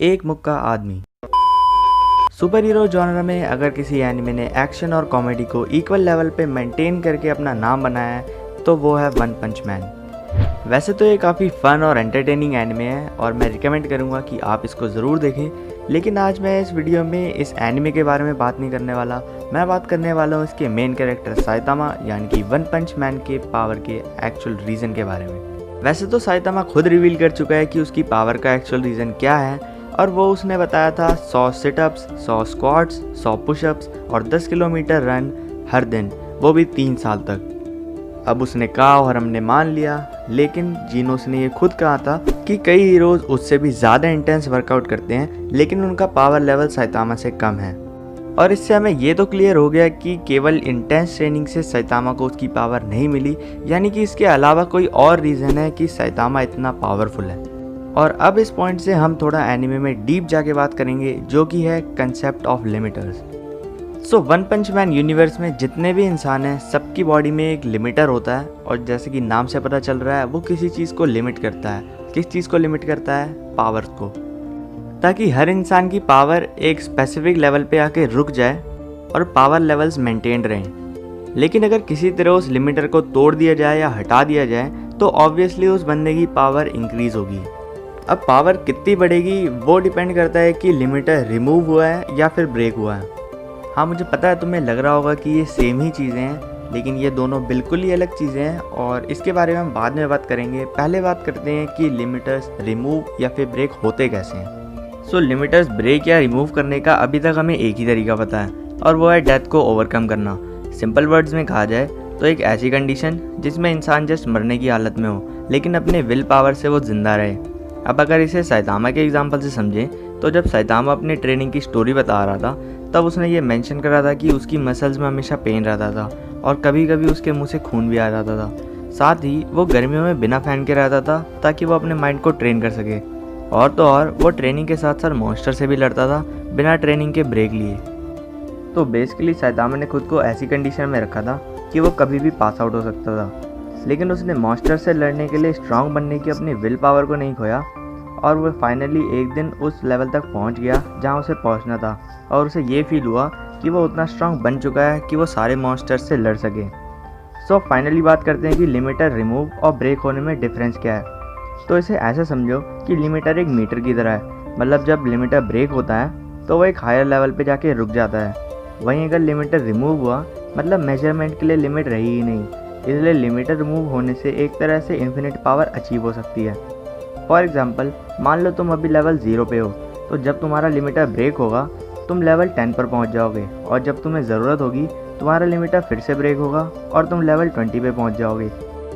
एक मुक्का आदमी। सुपर हीरो जॉनर में अगर किसी एनिमे ने एक्शन और कॉमेडी को इक्वल लेवल पे मेंटेन करके अपना नाम बनाया है तो वो है वन पंच मैन। वैसे तो ये काफ़ी फ़न और एंटरटेनिंग एनिमे है और मैं रिकमेंड करूँगा कि आप इसको ज़रूर देखें, लेकिन आज मैं इस वीडियो में इस एनिमे के बारे में बात नहीं करने वाला। मैं बात करने वाला हूँ इसके मेन कैरेक्टर साइतामा यानी कि वन पंच मैन के पावर के एक्चुअल रीज़न के बारे में। वैसे तो साइतामा खुद रिवील कर चुका है कि उसकी पावर का एक्चुअल रीज़न क्या है, और वो उसने बताया था 100 सिटअप्स, 100 स्क्वाट्स, 100 पुशअप्स और 10 किलोमीटर रन हर दिन, वो भी 3 साल तक। अब उसने कहा और हमने मान लिया, लेकिन जीनोस ने ये खुद कहा था कि कई हीरोज़ उससे भी ज़्यादा इंटेंस वर्कआउट करते हैं, लेकिन उनका पावर लेवल साइतामा से कम है। और इससे हमें ये तो क्लियर हो गया कि केवल इंटेंस ट्रेनिंग से साइतामा को उसकी पावर नहीं मिली, यानी कि इसके अलावा कोई और रीज़न है कि साइतामा इतना पावरफुल है। और अब इस पॉइंट से हम थोड़ा एनिमे में डीप जाके बात करेंगे, जो कि है concept of limiters. So one punch man universe में जितने भी इंसान हैं सबकी बॉडी में एक लिमिटर होता है, और जैसे कि नाम से पता चल रहा है वो किसी चीज़ को लिमिट करता है। किस चीज़ को लिमिट करता है? पावर को, ताकि हर इंसान की पावर एक स्पेसिफिक लेवल पे आके रुक जाए और पावर लेवल्स मेंटेन रहें। लेकिन अगर किसी तरह उस लिमिटर को तोड़ दिया जाए या हटा दिया जाए तो ऑब्वियसली उस बंदे की पावर इंक्रीज़ होगी। अब पावर कितनी बढ़ेगी वो डिपेंड करता है कि लिमिटर रिमूव हुआ है या फिर ब्रेक हुआ है। हाँ, मुझे पता है तुम्हें लग रहा होगा कि ये सेम ही चीज़ें हैं, लेकिन ये दोनों बिल्कुल ही अलग चीज़ें हैं और इसके बारे में हम बाद में बात करेंगे। पहले बात करते हैं कि लिमिटर्स रिमूव या फिर ब्रेक होते कैसे हैं। सो लिमिटर्स ब्रेक या रिमूव करने का अभी तक हमें एक ही तरीका पता है, और वो है डेथ को ओवरकम करना। सिंपल वर्ड्स में कहा जाए तो एक ऐसी कंडीशन जिसमें इंसान जस्ट मरने की हालत में हो, लेकिन अपने विल पावर से वो जिंदा रहे। अब अगर इसे साइतामा के एग्जाम्पल से समझें तो जब साइतामा अपनी ट्रेनिंग की स्टोरी बता रहा था तब उसने ये मेंशन करा था कि उसकी मसल्स में हमेशा पेन रहता था और कभी कभी उसके मुंह से खून भी आ जाता था। साथ ही वो गर्मियों में बिना फैन के रहता था ताकि वो अपने माइंड को ट्रेन कर सके, और तो और वो ट्रेनिंग के साथ साथ मॉन्स्टर से भी लड़ता था बिना ट्रेनिंग के ब्रेक लिए। तो बेसिकली साइतामा ने खुद को ऐसी कंडीशन में रखा था कि वो कभी भी पास आउट हो सकता था, लेकिन उसने मॉन्स्टर से लड़ने के लिए स्ट्रांग बनने की अपनी विल पावर को नहीं खोया, और वो फाइनली एक दिन उस लेवल तक पहुंच गया जहां उसे पहुंचना था, और उसे ये फील हुआ कि वो उतना स्ट्रांग बन चुका है कि वो सारे मॉन्स्टर से लड़ सके। सो फाइनली बात करते हैं कि लिमिटर रिमूव और ब्रेक होने में डिफरेंस क्या है। तो इसे ऐसे समझो कि लिमिटर एक मीटर की तरह है, मतलब जब लिमिटर ब्रेक होता है तो वो एक हायर लेवल पे जाके रुक जाता है। वहीं अगर लिमिटर रिमूव हुआ मतलब मेजरमेंट के लिए लिमिट रही ही नहीं, इसलिए लिमिटर रिमूव होने से एक तरह से इन्फिनिट पावर अचीव हो सकती है। फॉर एग्जाम्पल, मान लो तुम अभी लेवल 0 पे हो, तो जब तुम्हारा लिमिटर ब्रेक होगा तुम लेवल 10 पर पहुंच जाओगे, और जब तुम्हें ज़रूरत होगी तुम्हारा लिमिटर फिर से ब्रेक होगा और तुम लेवल 20 पे पहुंच जाओगे।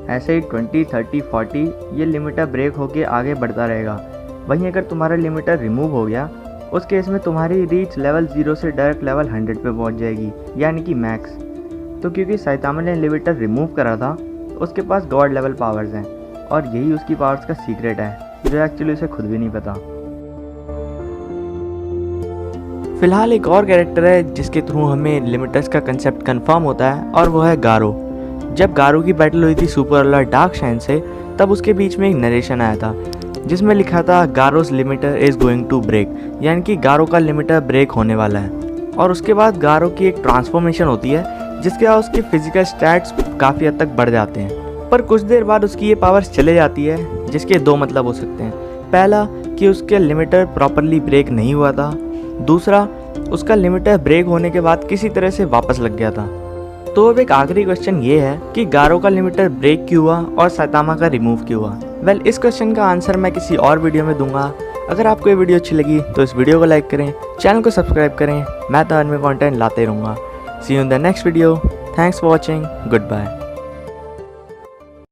ऐसे ही 20, 30, 40 ये लिमिटर ब्रेक होके आगे बढ़ता रहेगा। वहीं अगर तुम्हारा लिमिटर रिमूव हो गया उस केस में तुम्हारी रीच लेवल 0 से डायरेक्ट लेवल 100 पे पहुंच जाएगी, यानी कि मैक्स। तो क्योंकि साइतामा ने लिमिटर रिमूव करा था उसके पास गॉड लेवल पावर्स हैं, और यही उसकी पावर्स का सीक्रेट है जो एक्चुअली उसे खुद भी नहीं पता। फिलहाल एक और कैरेक्टर है जिसके थ्रू हमें लिमिटर्स का कंसेप्ट कंफर्म होता है, और वो है गारो। जब गारो की बैटल हुई थी सुपर अलर्ट डार्क शाइन से, तब उसके बीच में एक नरेशन आया था जिसमें लिखा था Garou's limiter is going to break, यानी कि गारो का लिमिटर ब्रेक होने वाला है। और उसके बाद गारो की एक ट्रांसफॉर्मेशन होती है जिसके बाद उसके फिजिकल स्टैट्स काफ़ी हद तक बढ़ जाते हैं, पर कुछ देर बाद उसकी ये पावर्स चले जाती है, जिसके दो मतलब हो सकते हैं। पहला कि उसके लिमिटर प्रॉपरली ब्रेक नहीं हुआ था, दूसरा उसका लिमिटर ब्रेक होने के बाद किसी तरह से वापस लग गया था। तो अब एक आखिरी क्वेश्चन ये है कि गारो का लिमिटर ब्रेक क्यों हुआ और साइतामा का रिमूव क्यों हुआ। वेल, इस क्वेश्चन का आंसर मैं किसी और वीडियो में दूंगा। अगर आपको ये वीडियो अच्छी लगी तो इस वीडियो को लाइक करें, चैनल को सब्सक्राइब करें। मैं तो एनिमे कंटेंट लाते रहूँगा। See you in the next video. Thanks for watching. Good bye.